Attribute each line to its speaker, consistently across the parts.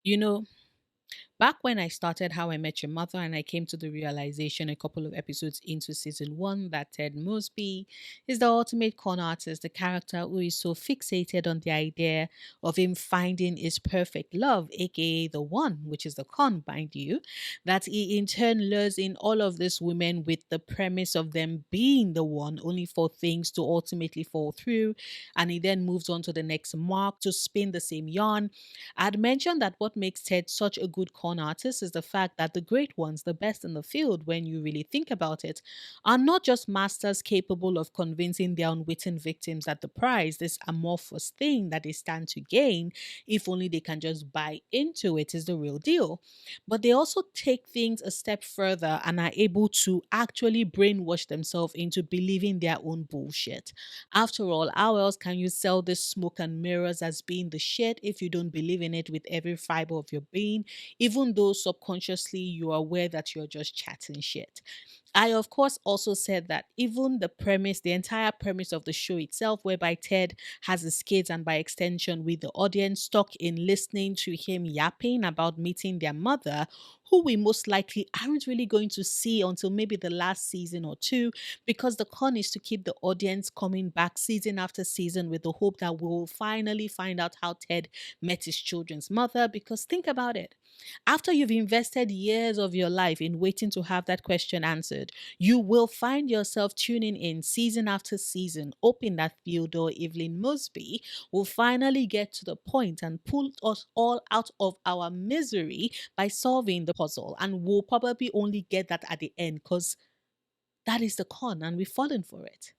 Speaker 1: You know, Back when I started How I Met Your Mother, and I came to the realization a couple of episodes into season one that Ted Mosby is the ultimate con artist, the character who is so fixated on the idea of him finding his perfect love, aka the one, which is the con, mind you, that he in turn lures in all of these women with the premise of them being the one, only for things to ultimately fall through. And he then moves on to the next mark to spin the same yarn. I'd mentioned that what makes Ted such a good con artist is the fact that the great ones, the best in the field, when you really think about it, are not just masters capable of convincing their unwitting victims that the prize, this amorphous thing that they stand to gain, if only they can just buy into it, is the real deal. But they also take things a step further and are able to actually brainwash themselves into believing their own bullshit. After all, how else can you sell this smoke and mirrors as being the shit if you don't believe in it with every fiber of your being, even though subconsciously you are aware that you're just chatting shit? I, of course, also said that even the premise, the entire premise of the show itself, whereby Ted has his kids and by extension with the audience stuck in listening to him yapping about meeting their mother, who we most likely aren't really going to see until maybe the last season or two, because the con is to keep the audience coming back season after season with the hope that we'll finally find out how Ted met his children's mother. Because think about it. After you've invested years of your life in waiting to have that question answered, you will find yourself tuning in season after season, hoping that Theodore Evelyn Mosby will finally get to the point and pull us all out of our misery by solving the puzzle. And we'll probably only get that at the end because that is the con and we've fallen for it.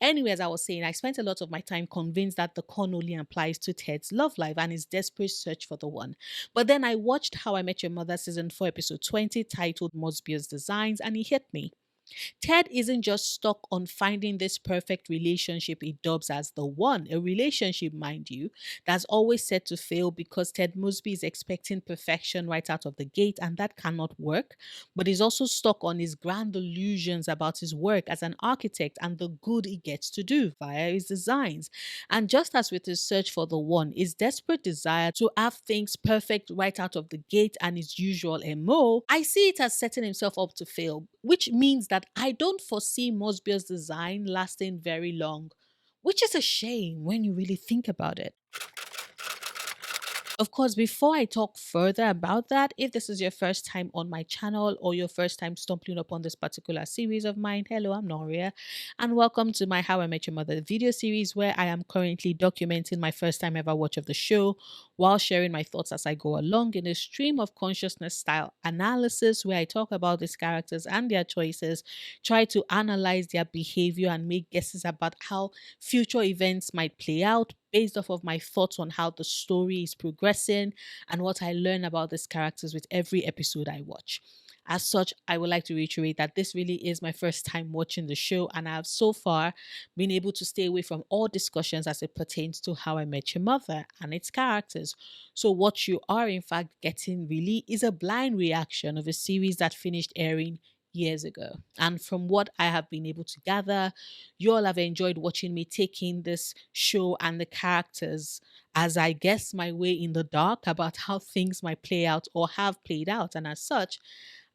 Speaker 1: Anyway, as I was saying, I spent a lot of my time convinced that the con only applies to Ted's love life and his desperate search for the one. But then I watched How I Met Your Mother season 4, episode 20, titled Mosbius Designs, and it hit me. Ted isn't just stuck on finding this perfect relationship he dubs as the one, a relationship, mind you, that's always set to fail because Ted Mosby is expecting perfection right out of the gate, and that cannot work. But he's also stuck on his grand illusions about his work as an architect and the good he gets to do via his designs. And just as with his search for the one, his desperate desire to have things perfect right out of the gate and his usual MO, I see it as setting himself up to fail, which means that I don't foresee Mosbio's design lasting very long, which is a shame when you really think about it. Of course, before I talk further about that, if this is your first time on my channel or your first time stumbling upon this particular series of mine, hello, I'm Noria, and welcome to my How I Met Your Mother video series where I am currently documenting my first time ever watch of the show while sharing my thoughts as I go along in a stream of consciousness style analysis where I talk about these characters and their choices, try to analyze their behavior and make guesses about how future events might play out based off of my thoughts on how the story is progressing and what I learn about these characters with every episode I watch. As such, I would like to reiterate that this really is my first time watching the show, and I have so far been able to stay away from all discussions as it pertains to How I Met Your Mother and its characters. So, what you are in fact getting really is a blind reaction of a series that finished airing years ago. And from what I have been able to gather, you all have enjoyed watching me take in this show and the characters as I guess my way in the dark about how things might play out or have played out. And as such,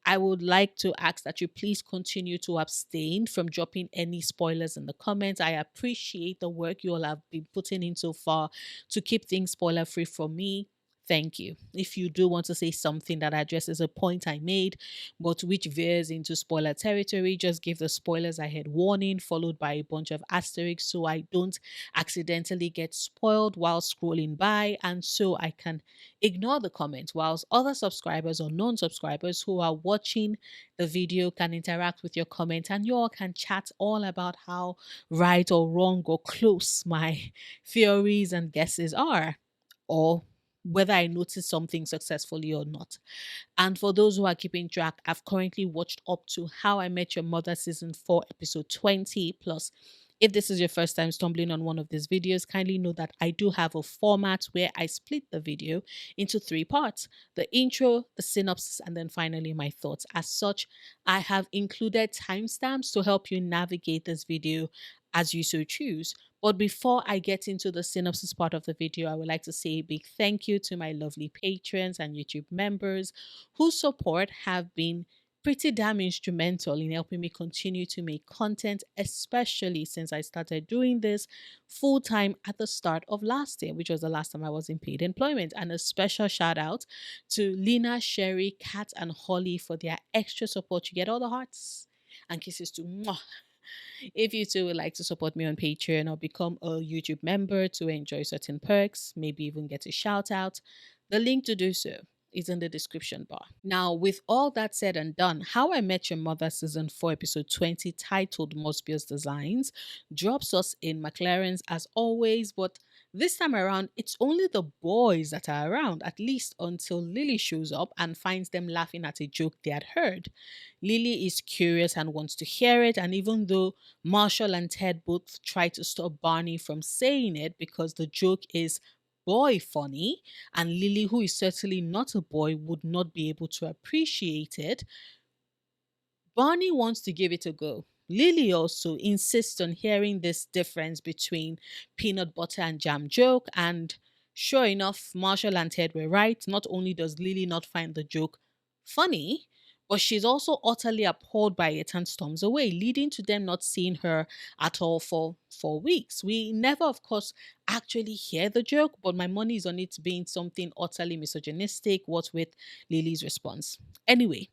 Speaker 1: I would like to ask that you please continue to abstain from dropping any spoilers in the comments. I appreciate the work you all have been putting in so far to keep things spoiler free for me. Thank you. If you do want to say something that addresses a point I made, but which veers into spoiler territory, just give the spoilers ahead warning followed by a bunch of asterisks so I don't accidentally get spoiled while scrolling by and so I can ignore the comments, whilst other subscribers or non subscribers who are watching the video can interact with your comment and you all can chat all about how right or wrong or close my theories and guesses are, or whether I noticed something successfully or not. And for those who are keeping track, I've currently watched up to How I Met Your Mother season 4, episode 20. Plus, if this is your first time stumbling on one of these videos, kindly know that I do have a format where I split the video into three parts: the intro, the synopsis, and then finally my thoughts. As such, I have included timestamps to help you navigate this video as you so choose. But before I get into the synopsis part of the video, I would like to say a big thank you to my lovely patrons and YouTube members whose support have been pretty damn instrumental in helping me continue to make content, especially since I started doing this full time at the start of last year, which was the last time I was in paid employment. And a special shout out to Lena, Sherry, Kat, and Holly for their extra support. You get all the hearts and kisses to mwah. If you too would like to support me on Patreon or become a YouTube member to enjoy certain perks, maybe even get a shout out, the link to do so is in the description bar. Now, with all that said and done, How I Met Your Mother Season 4, Episode 20, titled Mosbius Designs, drops us in McLaren's as always, but this time around, it's only the boys that are around, at least until Lily shows up and finds them laughing at a joke they had heard. Lily is curious and wants to hear it, and even though Marshall and Ted both try to stop Barney from saying it because the joke is boy funny, and Lily, who is certainly not a boy, would not be able to appreciate it, Barney wants to give it a go. Lily also insists on hearing this difference between peanut butter and jam joke, and sure enough, Marshall and Ted were right. Not only does Lily not find the joke funny, but she's also utterly appalled by it and storms away, leading to them not seeing her at all for 4 weeks. We never, of course, actually hear the joke, but my money is on it being something utterly misogynistic, what with Lily's response. Anyway,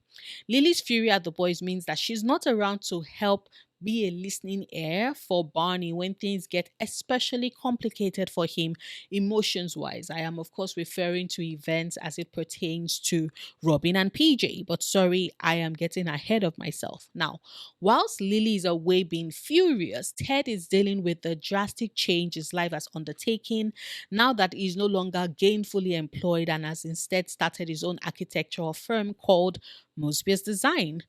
Speaker 1: Lily's fury at the boys means that she's not around to help be a listening ear for Barney when things get especially complicated for him emotions wise. I am, of course, referring to events as it pertains to Robin and PJ, but sorry, I am getting ahead of myself. Now, whilst Lily is away being furious, Ted is dealing with the drastic change his life has undertaken now that he's no longer gainfully employed and has instead started his own architectural firm called Mosbius Design.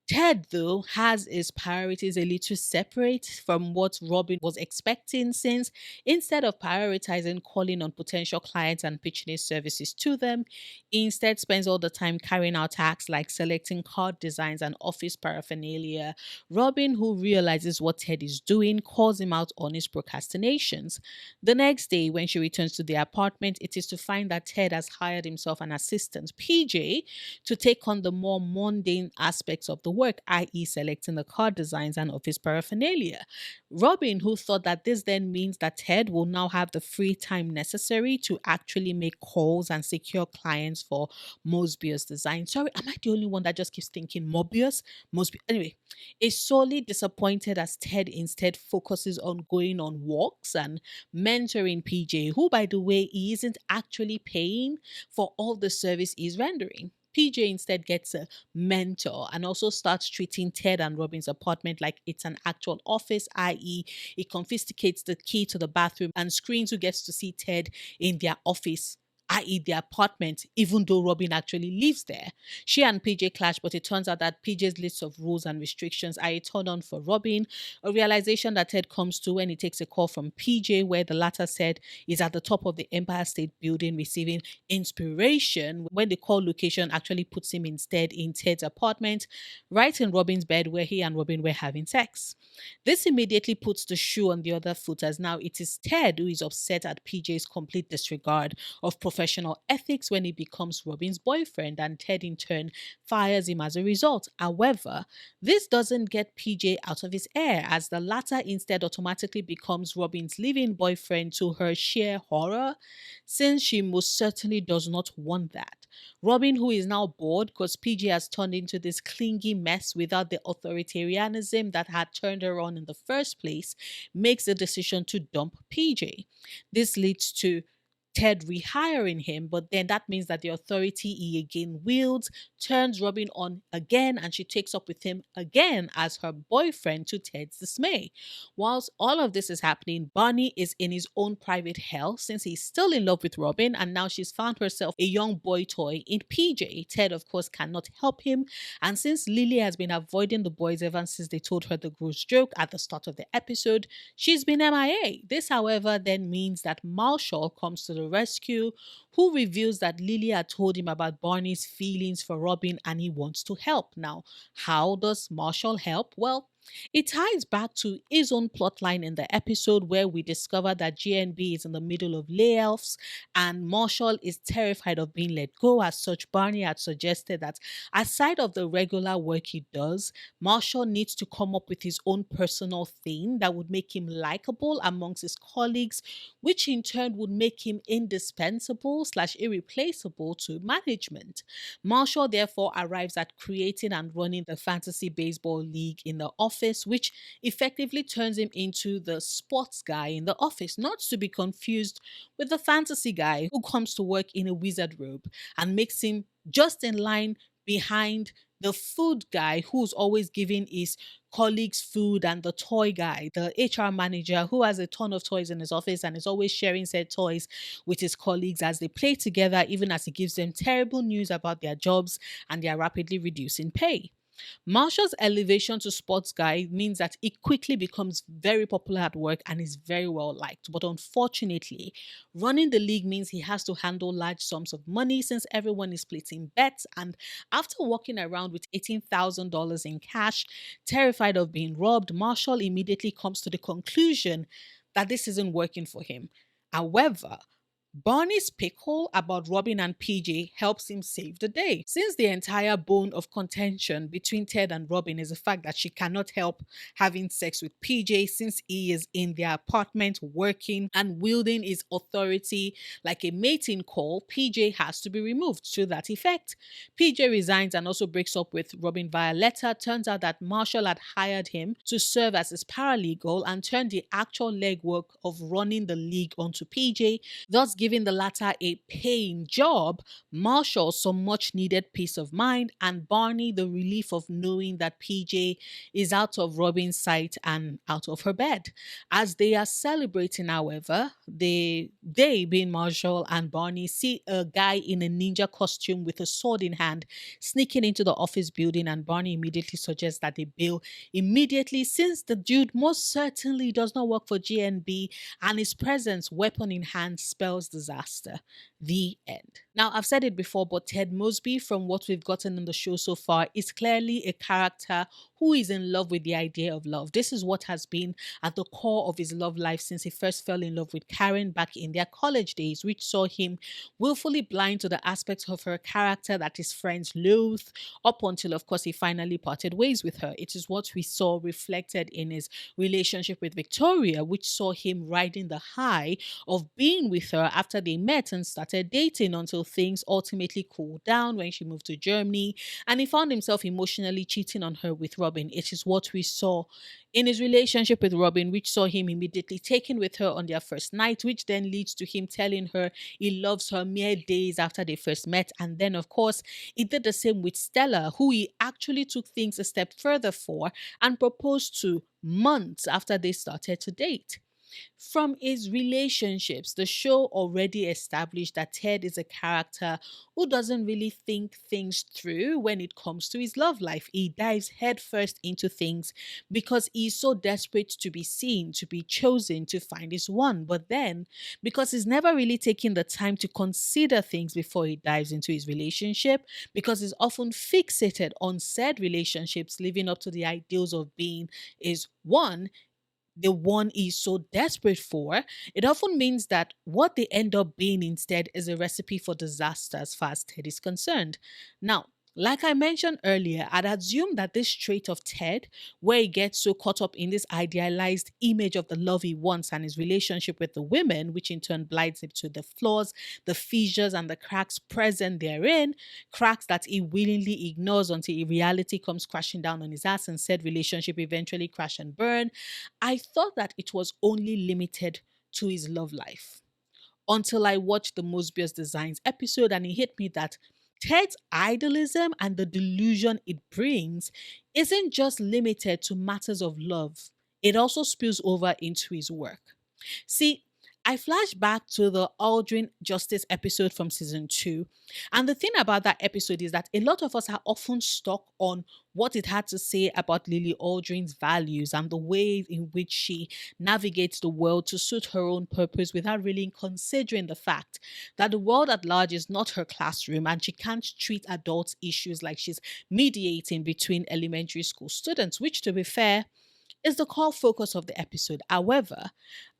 Speaker 1: Ted, though, has his priorities a little separate from what Robin was expecting, since instead of prioritizing calling on potential clients and pitching his services to them, he instead spends all the time carrying out tasks like selecting card designs and office paraphernalia. Robin, who realizes what Ted is doing, calls him out on his procrastinations. The next day, when she returns to the apartment, it is to find that Ted has hired himself an assistant, PJ, to take on the more mundane aspects of the work, i.e., selecting the card designs and office paraphernalia. Robin, who thought that this then means that Ted will now have the free time necessary to actually make calls and secure clients for Mosbius Design. Sorry, am I the only one that just keeps thinking Mobius? Mosby. Anyway, is sorely disappointed as Ted instead focuses on going on walks and mentoring PJ, who, by the way, he isn't actually paying for all the service he's rendering. PJ instead gets a mentor and also starts treating Ted and Robin's apartment like it's an actual office, i.e., he confiscates the key to the bathroom and screens who gets to see Ted in their office, i.e., their apartment, even though Robin actually lives there. She and PJ clash, but it turns out that PJ's list of rules and restrictions are a turn on for Robin, a realization that Ted comes to when he takes a call from PJ, where the latter said is at the top of the Empire State Building receiving inspiration, when the call location actually puts him instead in Ted's apartment, right in Robin's bed where he and Robin were having sex. This immediately puts the shoe on the other foot, as now it is Ted who is upset at PJ's complete disregard of professional ethics when he becomes Robin's boyfriend, and Ted in turn fires him as a result. However, this doesn't get PJ out of his air, as the latter instead automatically becomes Robin's living boyfriend, to her sheer horror, since she most certainly does not want that. Robin, who is now bored because PJ has turned into this clingy mess without the authoritarianism that had turned her on in the first place, makes the decision to dump PJ. This leads to Ted rehiring him, but then that means that the authority he again wields turns Robin on again, and she takes up with him again as her boyfriend, to Ted's dismay. Whilst all of this is happening, Barney is in his own private hell since he's still in love with Robin, and now she's found herself a young boy toy in PJ. Ted, of course, cannot help him, and since Lily has been avoiding the boys ever since they told her the gross joke at the start of the episode, she's been MIA. This, however, then means that Marshall comes to the rescue, who reveals that Lily had told him about Barney's feelings for Robin and he wants to help. Now, how does Marshall help? Well, It ties back to his own plotline in the episode where we discover that GNB is in the middle of layoffs and Marshall is terrified of being let go. As such, Barney had suggested that aside of the regular work he does, Marshall needs to come up with his own personal thing that would make him likable amongst his colleagues, which in turn would make him indispensable slash irreplaceable to management. Marshall therefore arrives at creating and running the fantasy baseball league in the office, which effectively turns him into the sports guy in the office, not to be confused with the fantasy guy who comes to work in a wizard robe, and makes him just in line behind the food guy who's always giving his colleagues food, and the toy guy, the HR manager who has a ton of toys in his office and is always sharing said toys with his colleagues as they play together, even as he gives them terrible news about their jobs and their rapidly reducing pay. Marshall's elevation to sports guy means that he quickly becomes very popular at work and is very well liked. But unfortunately, running the league means he has to handle large sums of money since everyone is splitting bets. And after walking around with $18,000 in cash, terrified of being robbed, Marshall immediately comes to the conclusion that this isn't working for him. However, Barney's pickle about Robin and PJ helps him save the day. Since the entire bone of contention between Ted and Robin is the fact that she cannot help having sex with PJ since he is in their apartment working and wielding his authority like a mating call, PJ has to be removed to that effect. PJ resigns and also breaks up with Robin via letter. Turns out that Marshall had hired him to serve as his paralegal and turned the actual legwork of running the league onto PJ, thus giving the latter a paying job, Marshall some much needed peace of mind, and Barney the relief of knowing that PJ is out of Robin's sight and out of her bed. As they are celebrating, however, they being Marshall and Barney, see a guy in a ninja costume with a sword in hand sneaking into the office building, and Barney immediately suggests that they bail immediately since the dude most certainly does not work for GNB and his presence, weapon in hand, spells disaster. The end. Now, I've said it before, but Ted Mosby, from what we've gotten in the show so far, is clearly a character who is in love with the idea of love. This is what has been at the core of his love life since he first fell in love with Karen back in their college days, which saw him willfully blind to the aspects of her character that his friends loathed, up until, of course, he finally parted ways with her. It is what we saw reflected in his relationship with Victoria, which saw him riding the high of being with her after they met and started dating until things ultimately cooled down when she moved to Germany and he found himself emotionally cheating on her with Robin. It is what we saw in his relationship with Robin, which saw him immediately taken with her on their first night, which then leads to him telling her he loves her mere days after they first met. And then, of course, he did the same with Stella, who he actually took things a step further for and proposed to months after they started to date. From his relationships, the show already established that Ted is a character who doesn't really think things through when it comes to his love life. He dives headfirst into things because he's so desperate to be seen, to be chosen, to find his one. But then, because he's never really taking the time to consider things before he dives into his relationship, because he's often fixated on said relationships living up to the ideals of being is one, the one is so desperate for, it often means that what they end up being instead is a recipe for disaster as far as Ted is concerned. Now, like I mentioned earlier, I'd assume that this trait of Ted, where he gets so caught up in this idealized image of the love he wants and his relationship with the women, which in turn blinds him to the flaws, the fissures, and the cracks present therein, cracks that he willingly ignores until reality comes crashing down on his ass and said relationship eventually crash and burn. I thought that it was only limited to his love life until I watched the Mosbius Designs episode and it hit me that Ted's idealism and the delusion it brings isn't just limited to matters of love, it also spills over into his work. See, I flash back to the Aldrin Justice episode from season 2. And the thing about that episode is that a lot of us are often stuck on what it had to say about Lily Aldrin's values and the way in which she navigates the world to suit her own purpose without really considering the fact that the world at large is not her classroom and she can't treat adult issues like she's mediating between elementary school students, which, to be fair, is the core focus of the episode. However,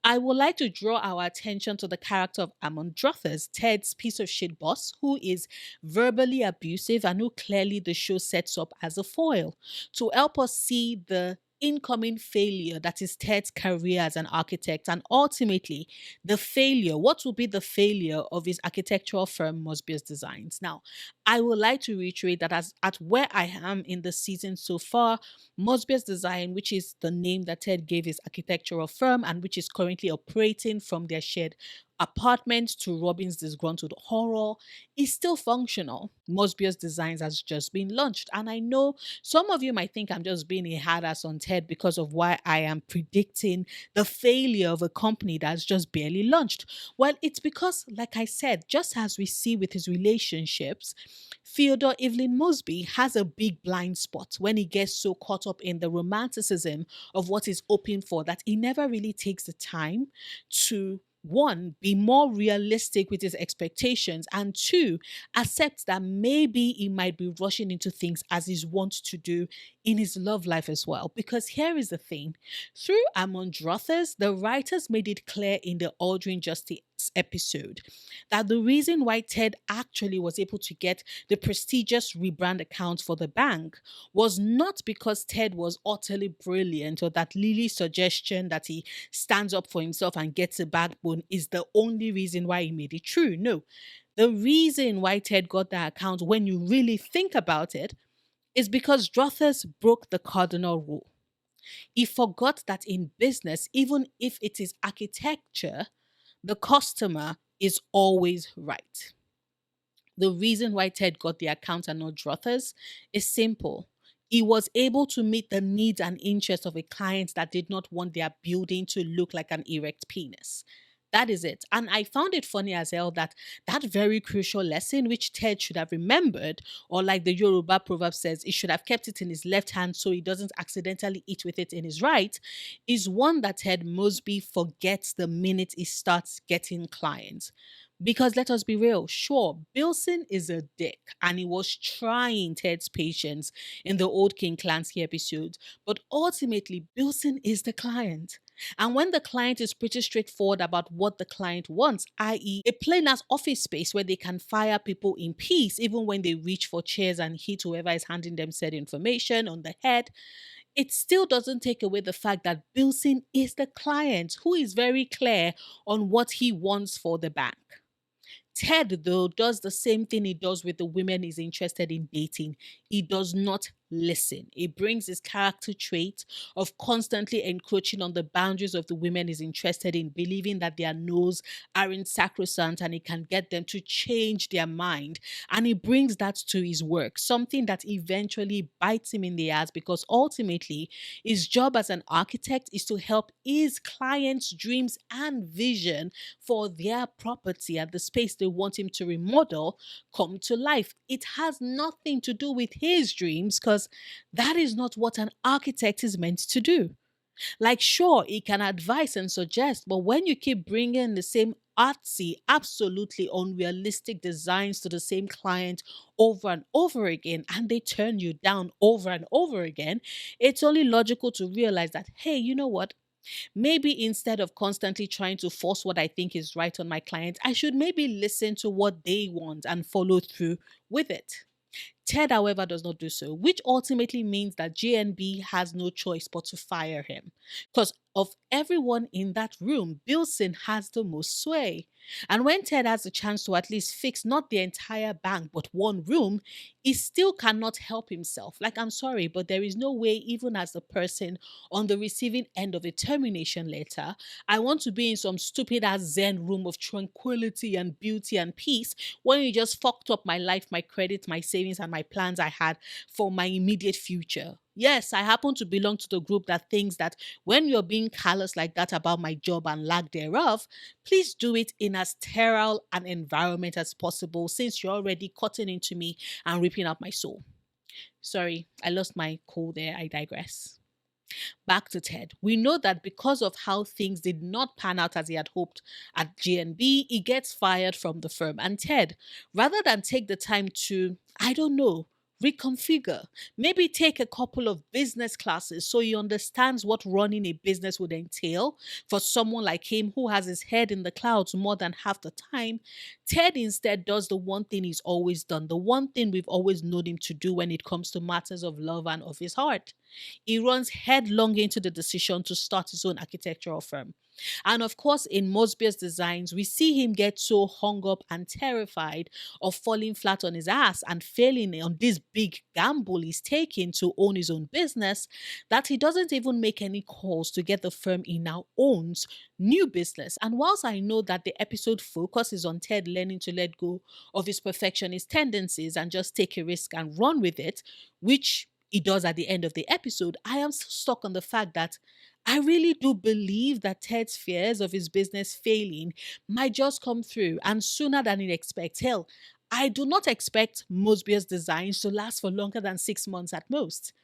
Speaker 1: I would like to draw our attention to the character of Amon Drothers, Ted's piece of shit boss, who is verbally abusive and who clearly the show sets up as a foil to help us see the incoming failure that is Ted's career as an architect and ultimately the failure, what will be the failure of his architectural firm Mosbius Designs. Now, I would like to reiterate that as at where I am in the season so far, Mosbius Design, which is the name that Ted gave his architectural firm and which is currently operating from their shared apartment to Robin's disgruntled horror, is still functional. Mosbius Designs has just been launched. And I know some of you might think I'm just being a hard ass on Ted because of why I am predicting the failure of a company that's just barely launched. Well, it's because, like I said, just as we see with his relationships, Theodore Evelyn Mosby has a big blind spot when he gets so caught up in the romanticism of what he's hoping for that he never really takes the time to one, be more realistic with his expectations, and two, accept that maybe he might be rushing into things as he's wont to do in his love life as well. Because here is the thing through Amon Drothers, the writers made it clear in the Aldrin Justice episode that the reason why Ted actually was able to get the prestigious rebrand account for the bank was not because Ted was utterly brilliant or that Lily's suggestion that he stands up for himself and gets a backbone is the only reason why he made it true. No. The reason why Ted got that account, when you really think about it, is because Drothers broke the cardinal rule. He forgot that in business, even if it is architecture, the customer is always right. The reason why Ted got the account and not Drothers is simple. He was able to meet the needs and interests of a client that did not want their building to look like an erect penis. That is it. And I found it funny as hell that that very crucial lesson, which Ted should have remembered, or like the Yoruba proverb says, he should have kept it in his left hand so he doesn't accidentally eat with it in his right, is one that Ted Mosby forgets the minute he starts getting clients. Because let us be real, sure, Bilson is a dick and he was trying Ted's patience in the old King Clancy episode, but ultimately, Bilson is the client. And when the client is pretty straightforward about what the client wants, i.e., a plain as office space where they can fire people in peace, even when they reach for chairs and hit whoever is handing them said information on the head, it still doesn't take away the fact that Bilson is the client who is very clear on what he wants for the bank. Ted, though, does the same thing he does with the women he's interested in dating. He does not listen. He brings his character trait of constantly encroaching on the boundaries of the women he's interested in, believing that their no's aren't sacrosanct and he can get them to change their mind. And he brings that to his work, something that eventually bites him in the ass because ultimately his job as an architect is to help his clients' dreams and vision for their property and the space they want him to remodel come to life. It has nothing to do with his dreams because that is not what an architect is meant to do. Like, sure, he can advise and suggest, but when you keep bringing the same artsy, absolutely unrealistic designs to the same client over and over again, and they turn you down over and over again, it's only logical to realize that, hey, you know what? Maybe instead of constantly trying to force what I think is right on my client, I should maybe listen to what they want and follow through with it. Ted, however, does not do so, which ultimately means that JNB has no choice but to fire him. Because of everyone in that room, Bilson has the most sway. And when Ted has the chance to at least fix not the entire bank, but one room, he still cannot help himself. Like, I'm sorry, but there is no way, even as the person on the receiving end of a termination letter, I want to be in some stupid ass Zen room of tranquility and beauty and peace when you just fucked up my life, my credit, my savings, and my plans I had for my immediate future. Yes, I happen to belong to the group that thinks that when you're being callous like that about my job and lack thereof, please do it in as sterile an environment as possible since you're already cutting into me and ripping out my soul. Sorry, I lost my cool there. I digress. Back to Ted. We know that because of how things did not pan out as he had hoped at GNB, he gets fired from the firm. And Ted, rather than take the time to, I don't know, reconfigure, maybe take a couple of business classes so he understands what running a business would entail for someone like him who has his head in the clouds more than half the time, Ted instead does the one thing he's always done, the one thing we've always known him to do when it comes to matters of love and of his heart. He runs headlong into the decision to start his own architectural firm. And of course, in Mosbius Designs, we see him get so hung up and terrified of falling flat on his ass and failing on this big gamble he's taking to own his own business that he doesn't even make any calls to get the firm he now owns new business. And whilst I know that the episode focuses on Ted learning to let go of his perfectionist tendencies and just take a risk and run with it, which he does at the end of the episode, I am still stuck on the fact that I really do believe that Ted's fears of his business failing might just come through and sooner than he expects. Hell, I do not expect Mosbius Designs to last for longer than 6 months at most.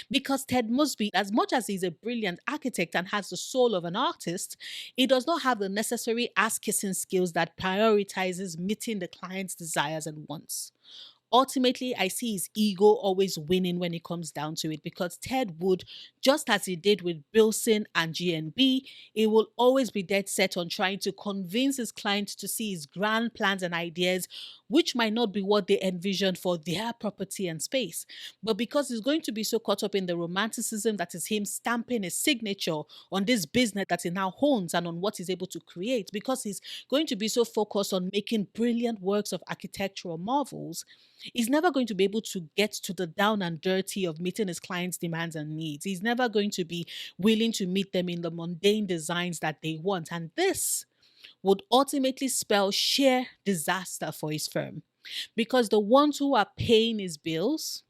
Speaker 1: Because Ted Mosby, as much as he's a brilliant architect and has the soul of an artist, he does not have the necessary ass kissing skills that prioritizes meeting the client's desires and wants. Ultimately, I see his ego always winning when it comes down to it because Ted would, just as he did with Bilson and GNB, he will always be dead set on trying to convince his clients to see his grand plans and ideas, which might not be what they envisioned for their property and space. But because he's going to be so caught up in the romanticism that is him stamping his signature on this business that he now owns and on what he's able to create, because he's going to be so focused on making brilliant works of architectural marvels, he's never going to be able to get to the down and dirty of meeting his clients' demands and needs. He's never going to be willing to meet them in the mundane designs that they want. And this would ultimately spell sheer disaster for his firm because the ones who are paying his bills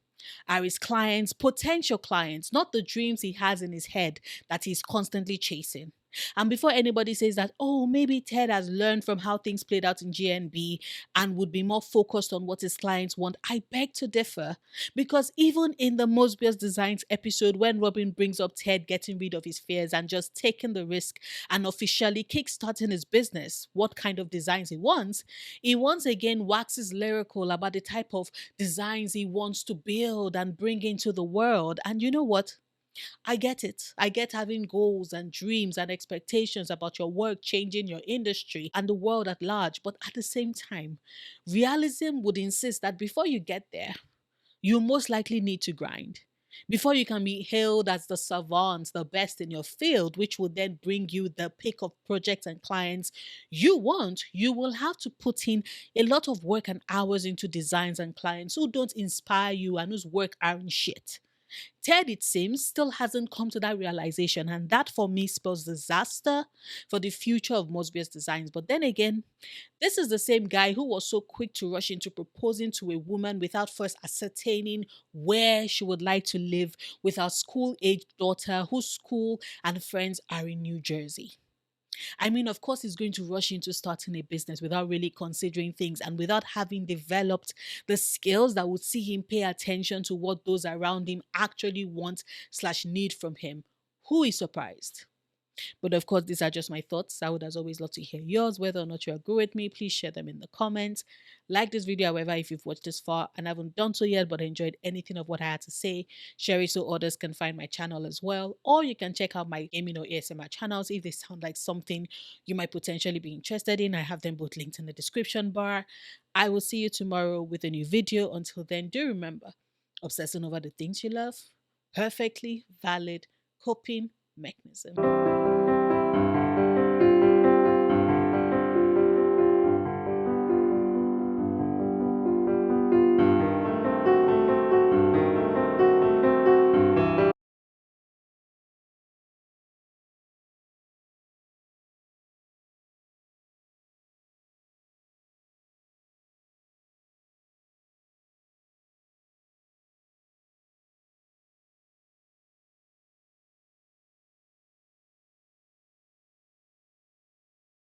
Speaker 1: are his clients, potential clients, not the dreams he has in his head that he's constantly chasing. And before anybody says that, oh, maybe Ted has learned from how things played out in GNB and would be more focused on what his clients want, I beg to differ. Because even in the Mosbius Designs episode, when Robin brings up Ted getting rid of his fears and just taking the risk and officially kickstarting his business, what kind of designs he once again waxes lyrical about the type of designs he wants to build and bring into the world. And you know what? I get it. I get having goals and dreams and expectations about your work changing your industry and the world at large. But at the same time, realism would insist that before you get there, you most likely need to grind. Before you can be hailed as the savant, the best in your field, which will then bring you the pick of projects and clients you want, you will have to put in a lot of work and hours into designs and clients who don't inspire you and whose work aren't shit. Ted, it seems, still hasn't come to that realization, and that for me spells disaster for the future of Mosbius Designs. But then again, this is the same guy who was so quick to rush into proposing to a woman without first ascertaining where she would like to live with her school aged daughter, whose school and friends are in New Jersey. I mean, of course, he's going to rush into starting a business without really considering things and without having developed the skills that would see him pay attention to what those around him actually want/ need from him. Who is surprised? But of course, these are just my thoughts. I would, as always, love to hear yours. Whether or not you agree with me, please share them in the comments. Like this video, however, if you've watched this far and haven't done so yet, but enjoyed anything of what I had to say, share it so others can find my channel as well. Or you can check out my gaming or ASMR channels if they sound like something you might potentially be interested in. I have them both linked in the description bar. I will see you tomorrow with a new video. Until then, do remember, obsessing over the things you love, perfectly valid coping mechanism.